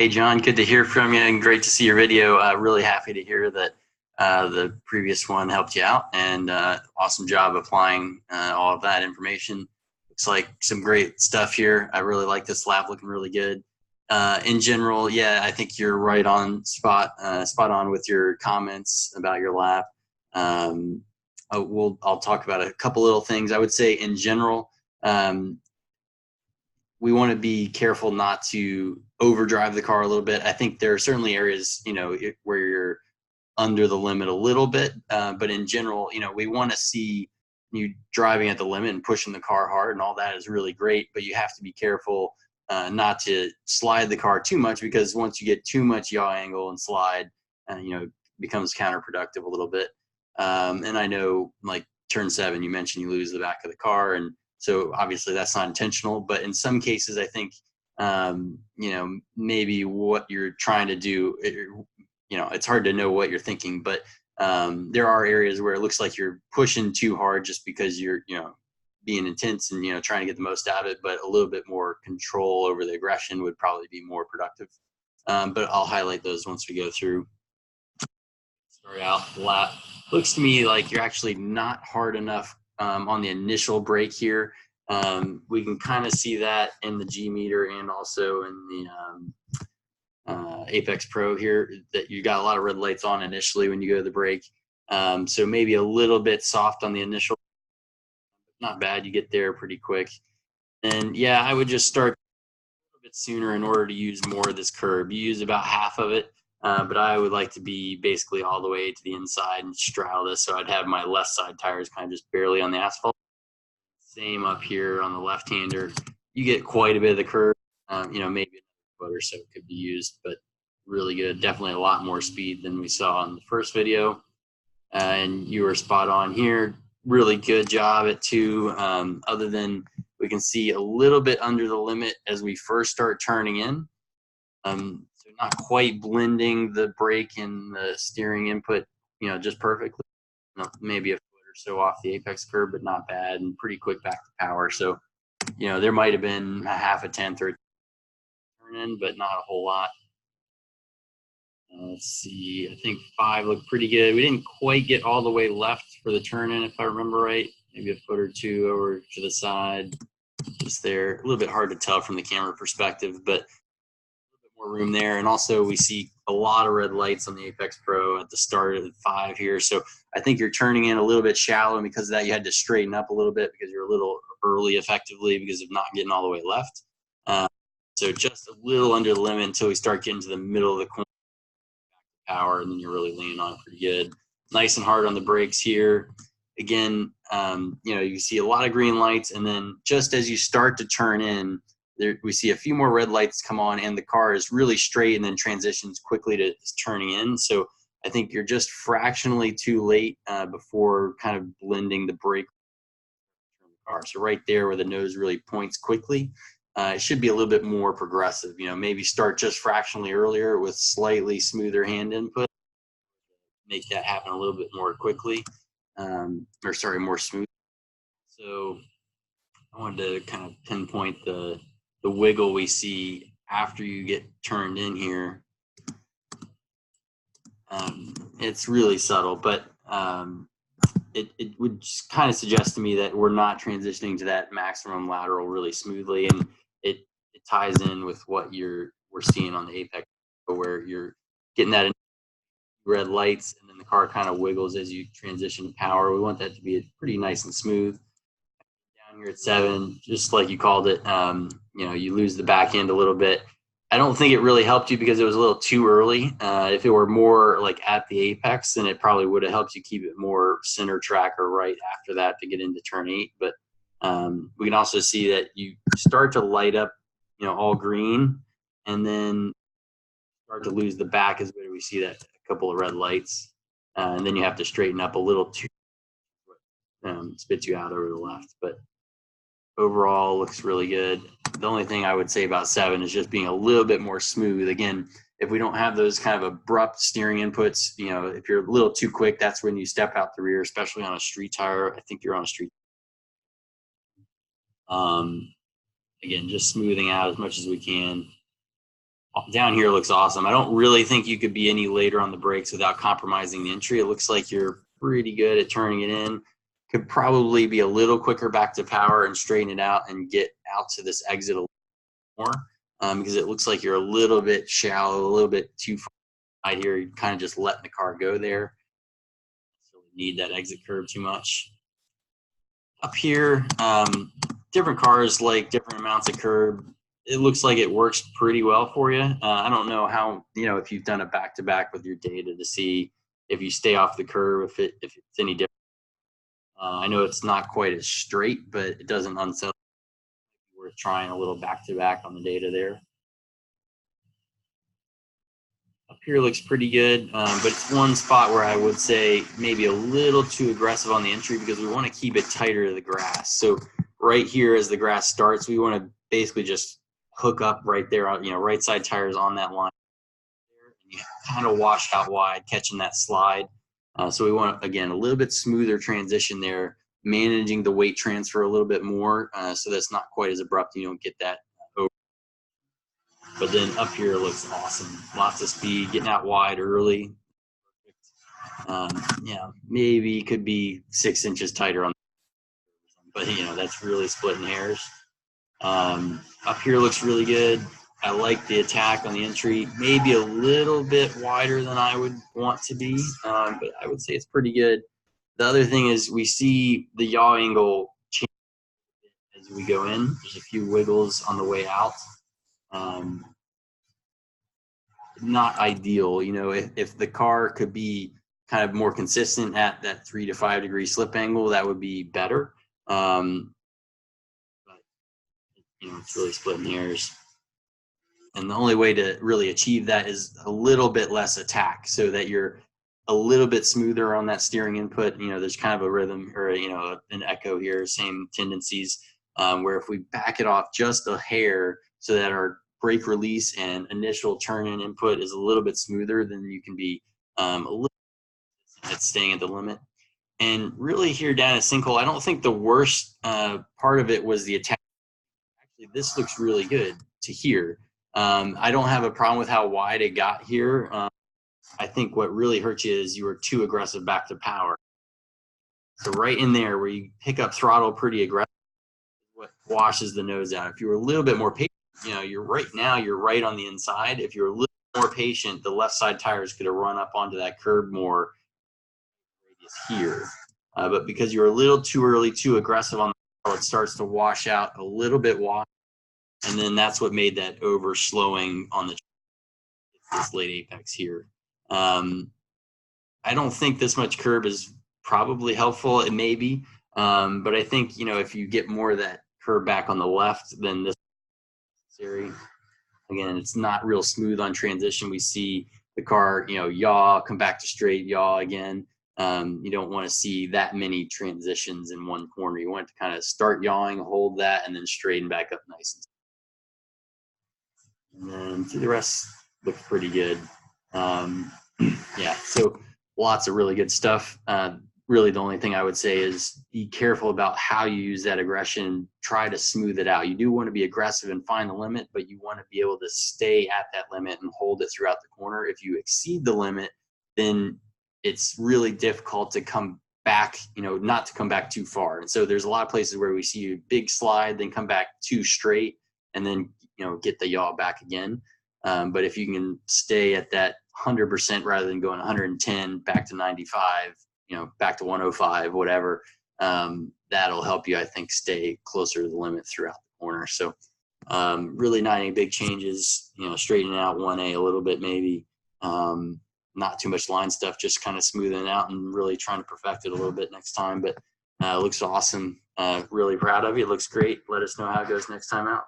Hey, John, good to hear from you and great to see your video. Really happy to hear that the previous one helped you out and awesome job applying all of that information. Looks like some great stuff here. I really like this lab, looking really good. In general, yeah, I think you're right on spot on with your comments about your lab. I'll talk about a couple little things. I would say in general, um, we want to be careful not to overdrive the car a little bit. I think there are certainly areas, where you're under the limit a little bit, but in general, we want to see you driving at the limit and pushing the car hard, and all that is really great. But you have to be careful not to slide the car too much, because once you get too much yaw angle and slide, it becomes counterproductive a little bit. And I know, like turn 7, you mentioned you lose the back of the car, and so obviously that's not intentional, but in some cases, I think, maybe what you're trying to do, it's hard to know what you're thinking, but there are areas where it looks like you're pushing too hard just because you're, being intense and, trying to get the most out of it, but a little bit more control over the aggression would probably be more productive. But I'll highlight those once we go through. Start out flat. Looks to me like you're actually not hard enough on the initial brake here. We can kind of see that in the G meter and also in the Apex Pro here, that you got a lot of red lights on initially when you go to the brake. So maybe a little bit soft on the initial. Not bad. You get there pretty quick. And yeah, I would just start a little bit sooner in order to use more of this curb. You use about half of it. But I would like to be basically all the way to the inside and straddle this, so I'd have my left side tires kind of just barely on the asphalt. Same up here on the left-hander. You get quite a bit of the curve, maybe a foot or so could be used, but really good. Definitely a lot more speed than we saw in the first video. And you were spot on here. Really good job at 2. Other than we can see a little bit under the limit as we first start turning in. So not quite blending the brake and the steering input, just perfectly. Maybe a foot or so off the apex curve, but not bad, and pretty quick back to power. So, there might have been a half a tenth or turn in, but not a whole lot. Let's see. I think 5 looked pretty good. We didn't quite get all the way left for the turn in, if I remember right. Maybe a foot or 2 over to the side, just there. A little bit hard to tell from the camera perspective, but more room there. And also we see a lot of red lights on the Apex Pro at the start of the 5 here. So I think you're turning in a little bit shallow, and because of that you had to straighten up a little bit because you're a little early effectively because of not getting all the way left. So just a little under the limit until we start getting to the middle of the corner, power, and then you're really leaning on it pretty good. Nice and hard on the brakes here. Again, you see a lot of green lights, and then just as you start to turn in, we see a few more red lights come on, and the car is really straight and then transitions quickly to turning in. So I think you're just fractionally too late before kind of blending the brake car. So right there where the nose really points quickly, it should be a little bit more progressive. Maybe start just fractionally earlier with slightly smoother hand input. Make that happen a little bit more quickly, more smooth. So I wanted to kind of pinpoint the wiggle we see after you get turned in here. It's really subtle, but it would just kind of suggest to me that we're not transitioning to that maximum lateral really smoothly, and it ties in with what we're seeing on the Apex, where you're getting that red lights and then the car kind of wiggles as you transition to power. We want that to be pretty nice and smooth. Down here at 7, just like you called it, you lose the back end a little bit. I don't think it really helped you because it was a little too early. If it were more like at the apex, then it probably would have helped you keep it more center track or right after that to get into turn 8. But we can also see that you start to light up, all green, and then start to lose the back is where we see that a couple of red lights. And then you have to straighten up a little too, spits you out over the left. But overall looks really good. The only thing I would say about 7 is just being a little bit more smooth. Again, if we don't have those kind of abrupt steering inputs, if you're a little too quick, that's when you step out the rear, especially on a street tire. I think you're on a street. Again, just smoothing out as much as we can. Down here looks awesome. I don't really think you could be any later on the brakes without compromising the entry. It looks like you're pretty good at turning it in. Could probably be a little quicker back to power and straighten it out and get out to this exit a little more, because it looks like you're a little bit shallow, a little bit too far right here. You're kind of just letting the car go there. So we need that exit curve too much. Up here, different cars like different amounts of curb. It looks like it works pretty well for you. I don't know how, if you've done a back-to-back with your data to see if you stay off the curve, if it's any different. I know it's not quite as straight, but it doesn't unsettle. Worth trying a little back-to-back on the data there. Up here looks pretty good, but it's one spot where I would say maybe a little too aggressive on the entry because we want to keep it tighter to the grass. So right here as the grass starts, we want to basically just hook up right there on, right side tires on that line. And you kind of wash out wide, catching that slide. So we want, again, a little bit smoother transition there, managing the weight transfer a little bit more, so that's not quite as abrupt. You don't get that over. But then up here looks awesome. Lots of speed, getting out wide early. Yeah, maybe could be 6 inches tighter on, but that's really splitting hairs. Up here looks really good. I like the attack on the entry, maybe a little bit wider than I would want to be, but I would say it's pretty good. The other thing is we see the yaw angle change as we go in. There's a few wiggles on the way out. Not ideal, if the car could be kind of more consistent at that 3 to 5 degree slip angle, that would be better. But it's really splitting hairs. And the only way to really achieve that is a little bit less attack so that you're a little bit smoother on that steering input. There's kind of a rhythm or, an echo here, same tendencies, where if we back it off just a hair so that our brake release and initial turn-in input is a little bit smoother, then you can be a little at staying at the limit. And really here down at Sinkhole, I don't think the worst part of it was the attack. Actually, this looks really good to here. I don't have a problem with how wide it got here. I think what really hurt you is you were too aggressive back to power. So right in there where you pick up throttle pretty aggressive, what washes the nose out. If you were a little bit more patient, you're right on the inside. If you're a little more patient, the left side tires could have run up onto that curb more here. But because you're a little too early, too aggressive on the throttle, it starts to wash out a little bit wide. And then that's what made that over slowing on this late apex here. I don't think this much curb is probably helpful. It may be, but I think, if you get more of that curb back on the left, then this is necessary. Again, it's not real smooth on transition. We see the car, yaw, come back to straight, yaw again. You don't want to see that many transitions in one corner. You want it to kind of start yawing, hold that, and then straighten back up nice and. And then the rest looks pretty good. Yeah, so lots of really good stuff. Really, the only thing I would say is be careful about how you use that aggression. Try to smooth it out. You do want to be aggressive and find the limit, but you want to be able to stay at that limit and hold it throughout the corner. If you exceed the limit, then it's really difficult to come back, not to come back too far. And so there's a lot of places where we see a big slide, then come back too straight, and then get the yaw back again. But if you can stay at that 100% rather than going 110 back to 95, back to 105, whatever, that'll help you, I think, stay closer to the limit throughout the corner. So really not any big changes, straightening out 1A a little bit maybe, not too much line stuff, just kind of smoothing it out and really trying to perfect it a little bit next time. But it looks awesome. Really proud of you. It looks great. Let us know how it goes next time out.